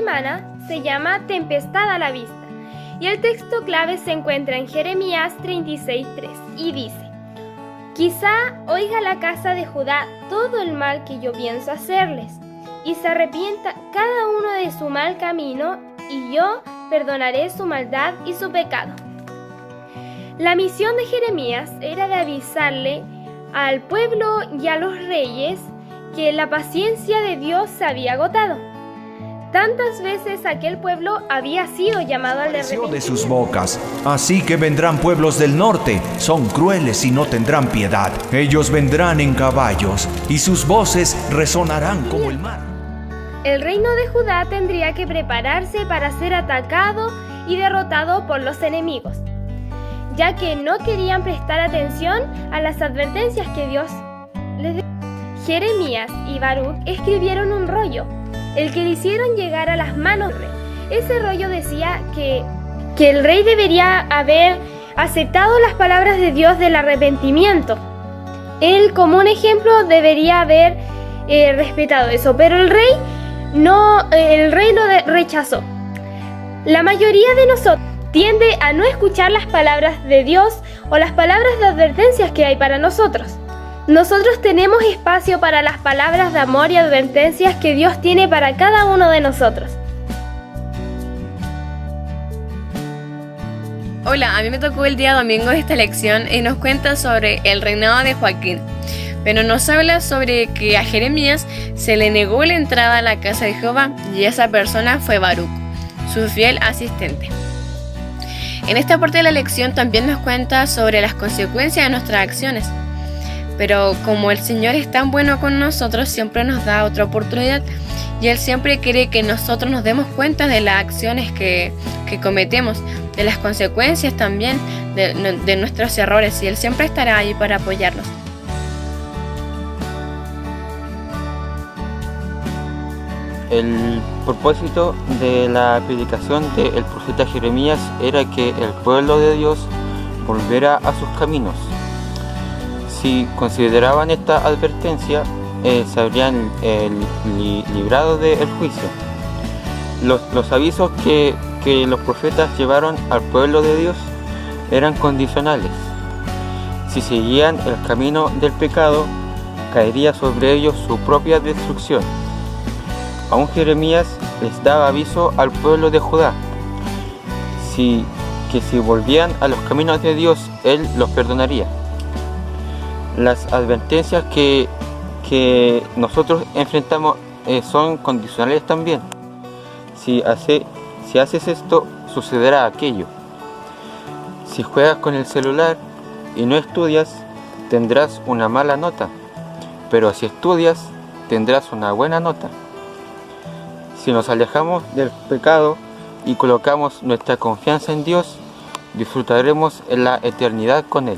semana se llama Tempestad a la vista, y el texto clave se encuentra en Jeremías 36:3 y dice: Quizá oiga la casa de Judá todo el mal que yo pienso hacerles, y se arrepienta cada uno de su mal camino, y yo perdonaré su maldad y su pecado. La misión de Jeremías era de avisarle al pueblo y a los reyes que la paciencia de Dios se había agotado. Tantas veces aquel pueblo había sido llamado al arrepentimiento de sus bocas. Así que vendrán pueblos del norte, son crueles y no tendrán piedad. Ellos vendrán en caballos y sus voces resonarán como el mar. El reino de Judá tendría que prepararse para ser atacado y derrotado por los enemigos, ya que no querían prestar atención a las advertencias que Dios les dio. Jeremías y Baruc escribieron un rollo, el que le hicieron llegar a las manos del rey. Ese rollo decía que el rey debería haber aceptado las palabras de Dios del arrepentimiento. Él, como un ejemplo, debería haber respetado eso, pero el rey lo rechazó. La mayoría de nosotros tiende a no escuchar las palabras de Dios o las palabras de advertencias que hay para nosotros. Nosotros tenemos espacio para las palabras de amor y advertencias que Dios tiene para cada uno de nosotros. Hola, a mí me tocó el día domingo esta lección y nos cuenta sobre el reinado de Joaquín, pero nos habla sobre que a Jeremías se le negó la entrada a la casa de Jehová y esa persona fue Baruc, su fiel asistente. En esta parte de la lección también nos cuenta sobre las consecuencias de nuestras acciones. Pero como el Señor es tan bueno con nosotros, siempre nos da otra oportunidad y Él siempre quiere que nosotros nos demos cuenta de las acciones que cometemos, de las consecuencias también de nuestros errores, y Él siempre estará ahí para apoyarnos. El propósito de la predicación del profeta Jeremías era que el pueblo de Dios volviera a sus caminos. Si consideraban esta advertencia, se habrían librado del juicio. Los avisos que los profetas llevaron al pueblo de Dios eran condicionales. Si seguían el camino del pecado, caería sobre ellos su propia destrucción. Aún Jeremías les daba aviso al pueblo de Judá, que si volvían a los caminos de Dios, Él los perdonaría. Las advertencias que nosotros enfrentamos son condicionales también. Si haces esto, sucederá aquello. Si juegas con el celular y no estudias, tendrás una mala nota, pero si estudias, tendrás una buena nota. Si nos alejamos del pecado y colocamos nuestra confianza en Dios, disfrutaremos en la eternidad con Él.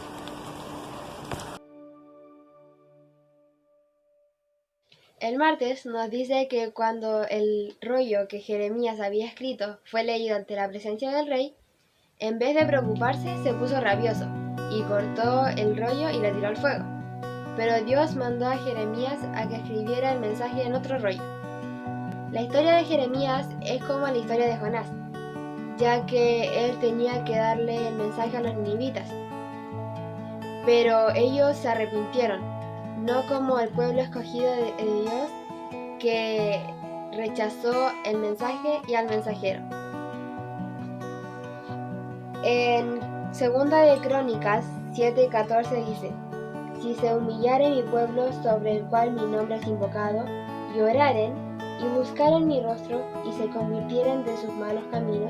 El martes nos dice que cuando el rollo que Jeremías había escrito fue leído ante la presencia del rey, en vez de preocuparse se puso rabioso y cortó el rollo y le tiró al fuego. Pero Dios mandó a Jeremías a que escribiera el mensaje en otro rollo. La historia de Jeremías es como la historia de Jonás, ya que él tenía que darle el mensaje a los ninivitas. Pero ellos se arrepintieron, no como el pueblo escogido de Dios que rechazó el mensaje y al mensajero. En 2 de Crónicas 7:14 dice: Si se humillare mi pueblo sobre el cual mi nombre es invocado, y oraren, y buscaren mi rostro, y se convirtieren de sus malos caminos,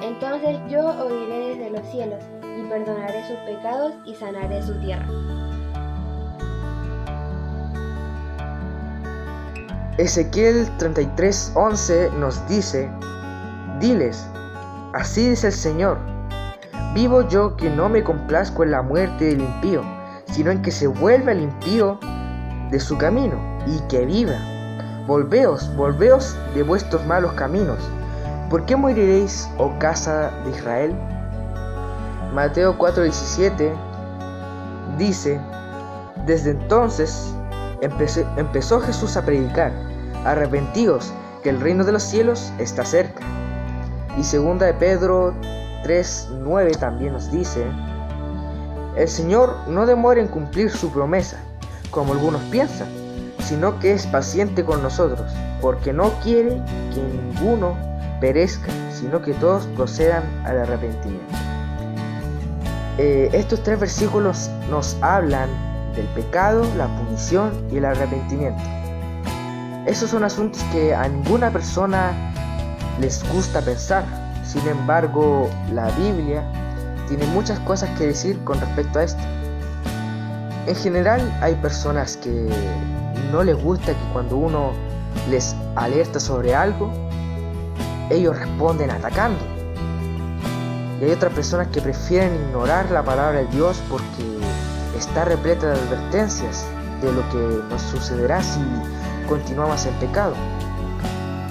entonces yo oiré desde los cielos, y perdonaré sus pecados, y sanaré su tierra. Ezequiel 33:11 nos dice: Diles, así dice el Señor, vivo yo que no me complazco en la muerte del impío, sino en que se vuelva el impío de su camino, y que viva. Volveos de vuestros malos caminos. ¿Por qué moriréis, oh casa de Israel? Mateo 4:17 dice: Desde entonces empezó Jesús a predicar: Arrepentíos, porque el reino de los cielos está cerca. Y 2 de Pedro 3:9 también nos dice: el Señor no demora en cumplir su promesa, como algunos piensan, sino que es paciente con nosotros, porque no quiere que ninguno perezca, sino que todos procedan al arrepentimiento. Estos 3 versículos nos hablan del pecado, la punición y el arrepentimiento. Esos son asuntos que a ninguna persona les gusta pensar. Sin embargo, la Biblia tiene muchas cosas que decir con respecto a esto. En general, hay personas que no les gusta que cuando uno les alerta sobre algo, ellos responden atacando. Y hay otras personas que prefieren ignorar la palabra de Dios porque está repleta de advertencias de lo que nos sucederá si continuamos en pecado.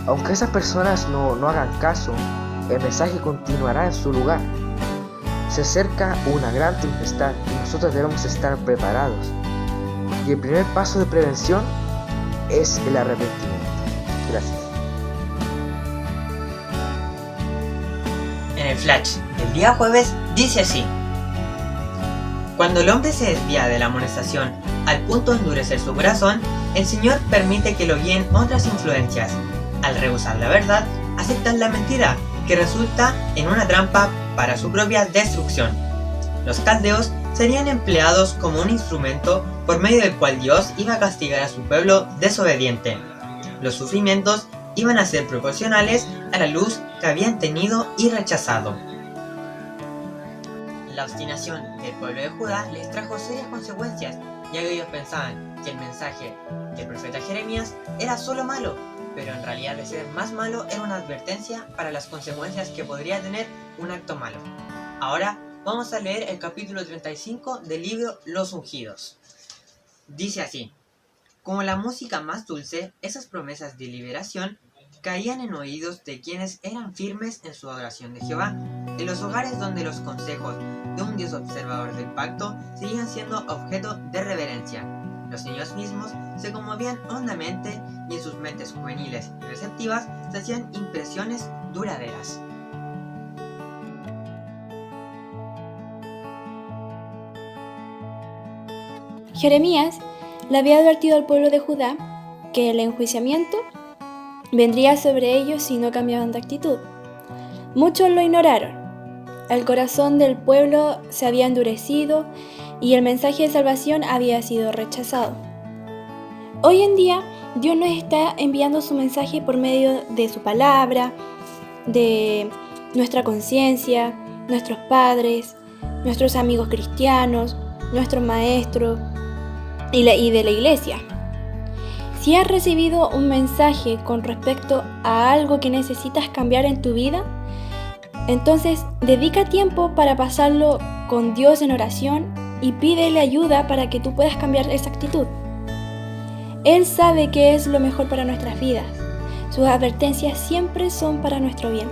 Aunque esas personas no hagan caso, el mensaje continuará en su lugar. Se acerca una gran tempestad y nosotros debemos estar preparados. Y el primer paso de prevención es el arrepentimiento. Gracias. En el flash del día jueves dice así: cuando el hombre se desvía de la amonestación al punto de endurecer su corazón, el Señor permite que lo guíen otras influencias. Al rehusar la verdad, aceptan la mentira, que resulta en una trampa para su propia destrucción. Los caldeos serían empleados como un instrumento por medio del cual Dios iba a castigar a su pueblo desobediente. Los sufrimientos iban a ser proporcionales a la luz que habían tenido y rechazado. La obstinación del pueblo de Judá les trajo serias consecuencias, ya que ellos pensaban que el mensaje del profeta Jeremías era solo malo, pero en realidad de ser más malo era una advertencia para las consecuencias que podría tener un acto malo. Ahora vamos a leer el capítulo 35 del libro Los Ungidos. Dice así: como la música más dulce, esas promesas de liberación caían en oídos de quienes eran firmes en su adoración de Jehová, en los hogares donde los consejos de un Dios observador del pacto seguían siendo objeto de reverencia. Los niños mismos se conmovían hondamente y en sus mentes juveniles y receptivas se hacían impresiones duraderas. Jeremías le había advertido al pueblo de Judá que el enjuiciamiento vendría sobre ellos si no cambiaban de actitud. Muchos lo ignoraron. El corazón del pueblo se había endurecido y el mensaje de salvación había sido rechazado. Hoy en día, Dios nos está enviando su mensaje por medio de su palabra, de nuestra conciencia, nuestros padres, nuestros amigos cristianos, nuestros maestros y de la iglesia. Si has recibido un mensaje con respecto a algo que necesitas cambiar en tu vida, entonces dedica tiempo para pasarlo con Dios en oración y pídele ayuda para que tú puedas cambiar esa actitud. Él sabe qué es lo mejor para nuestras vidas. Sus advertencias siempre son para nuestro bien.